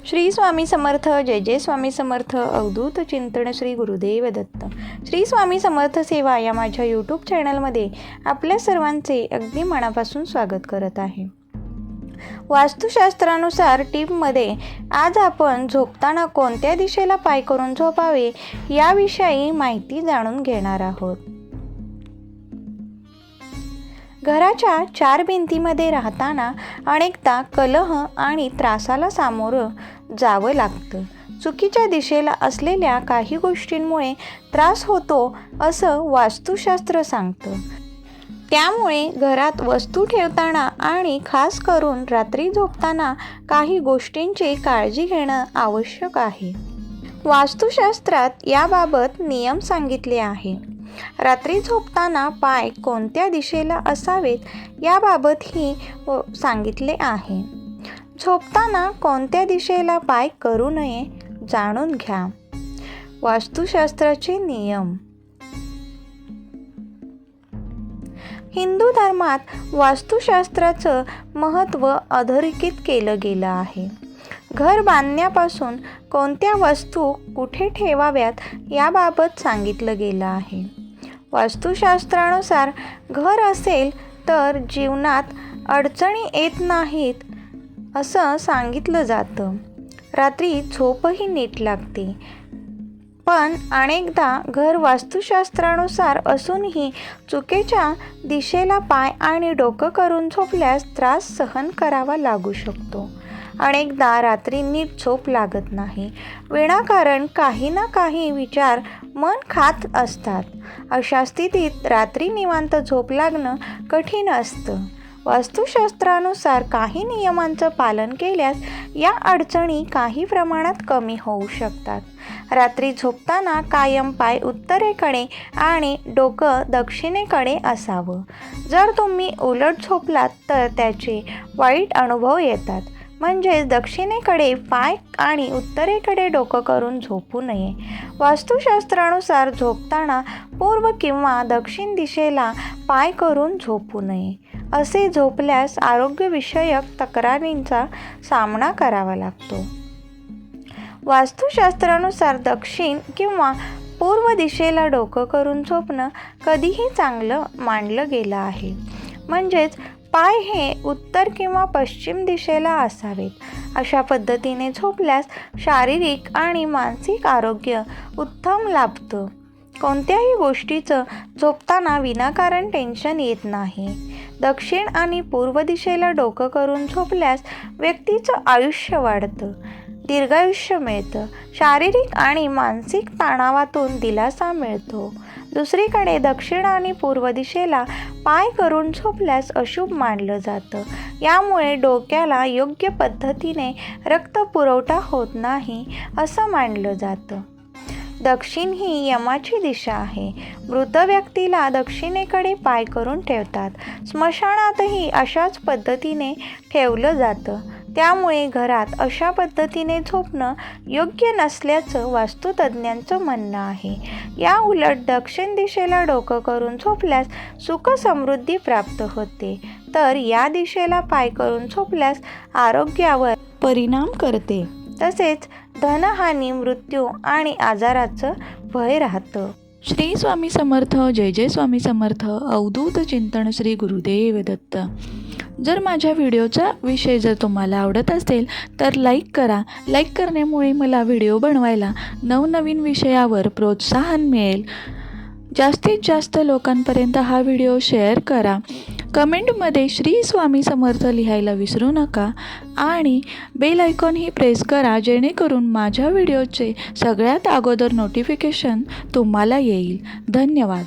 श्री स्वामी समर्थ. जय जय स्वामी समर्थ. अवधूत चिंतन श्री गुरुदेव दत्त. श्री स्वामी समर्थ सेवा या माझ्या यूट्यूब चॅनलमध्ये आपल्या सर्वांचे अगदी मनापासून स्वागत करत आहे. वास्तुशास्त्रानुसार टिपमध्ये आज आपण झोपताना कोणत्या दिशेला पाय करून झोपावे याविषयी माहिती जाणून घेणार आहोत. घराच्या चार भिंतीमध्ये राहताना अनेकदा कलह आणि त्रासाला सामोरं जावं लागतं. चुकीच्या दिशेला असलेल्या काही गोष्टींमुळे त्रास होतो असं वास्तुशास्त्र सांगतं. त्यामुळे घरात वस्तू ठेवताना आणि खास करून रात्री झोपताना काही गोष्टींची काळजी घेणं आवश्यक आहे. वास्तुशास्त्रात याबाबत नियम सांगितले आहे. रात्री झोपताना पाय कोणत्या दिशेला असावेत याबाबतही सांगितले आहे. झोपताना कोणत्या दिशेला पाय करू नये जाणून घ्या. वास्तुशास्त्राचे नियम. हिंदू धर्मात वास्तुशास्त्राचं महत्त्व अधोरेखित केलं गेलं आहे. घर बांधण्यापासून कोणत्या वस्तू कुठे ठेवाव्यात याबाबत सांगितलं गेलं आहे. वास्तुशास्त्रानुसार घर असेल तर जीवनात अडचणी येत नाहीत असं सांगितलं जातं. रात्री झोपही नीट लागते. पण अनेकदा घर वास्तुशास्त्रानुसार असूनही चुकीच्या दिशेला पाय आणि डोकं करून झोपल्यास त्रास सहन करावा लागू शकतो. अनेकदा रात्री नीट झोप लागत नाही. विनाकारण काही ना काही विचार मन खात असतात. अशा स्थितीत रात्री निवांत झोप लागणं कठीण असतं. वास्तुशास्त्रानुसार काही नियमांचं पालन केल्यास या अडचणी काही प्रमाणात कमी होऊ शकतात. रात्री झोपताना कायम पाय उत्तरेकडे आणि डोकं दक्षिणेकडे असावं. जर तुम्ही उलट झोपलात तर त्याचे वाईट अनुभव येतात. म्हणजेच दक्षिणेकडे पाय आणि उत्तरेकडे डोकं करून झोपू नये. वास्तुशास्त्रानुसार झोपताना पूर्व किंवा दक्षिण दिशेला पाय करून झोपू नये. असे झोपल्यास आरोग्यविषयक तक्रारींचा सामना करावा लागतो. वास्तुशास्त्रानुसार दक्षिण किंवा पूर्व दिशेला डोकं करून झोपणं कधीही चांगलं मानलं गेलं आहे. म्हणजेच पाय हे उत्तर किंवा पश्चिम दिशेला असावेत. अशा पद्धतीने झोपल्यास शारीरिक आणि मानसिक आरोग्य उत्तम लाभतं. कोणत्याही गोष्टीचं झोपताना विनाकारण टेन्शन येत नाही. दक्षिण आणि पूर्व दिशेला डोकं करून झोपल्यास व्यक्तीचं आयुष्य वाढतं, दीर्घायुष्य मिळतं. शारीरिक आणि मानसिक तणावातून दिलासा मिळतो. दुसरीकडे दक्षिण आणि पूर्व दिशेला पाय करून झोपल्यास अशुभ मानलं जातं. यामुळे डोक्याला योग्य पद्धतीने रक्तपुरवठा होत नाही असं मानलं जातं. दक्षिण ही यमाची दिशा आहे. मृत व्यक्तीला दक्षिणेकडे पाय करून ठेवतात. स्मशानातही अशाच पद्धतीने ठेवलं जातं. त्यामुळे घरात अशा पद्धतीने झोपणं योग्य नसल्याचं वास्तुतज्ज्ञांचं म्हणणं आहे. या उलट दक्षिण दिशेला डोकं करून झोपल्यास सुख समृद्धी प्राप्त होते, तर या दिशेला पाय करून झोपल्यास आरोग्यावर परिणाम करते. तसेच धनहानी, मृत्यू आणि आजाराचं भय राहतं. श्री स्वामी समर्थ. जय जय स्वामी समर्थ. अवधूत चिंतन श्री गुरुदेव दत्त. जर माझ्या व्हिडिओचा विषय जर तुम्हाला आवडत असेल तर लाईक करा. लाईक करण्यामुळे मला व्हिडिओ बनवायला नवनवीन विषयावर प्रोत्साहन मिळेल. जास्तीत जास्त लोकांपर्यंत हा व्हिडिओ शेअर करा. कमेंटमध्ये श्री स्वामी समर्थ लिहायला विसरू नका आणि बेल आयकॉनही प्रेस करा, जेणेकरून माझ्या व्हिडिओचे सगळ्यात अगोदर नोटिफिकेशन तुम्हाला येईल. धन्यवाद.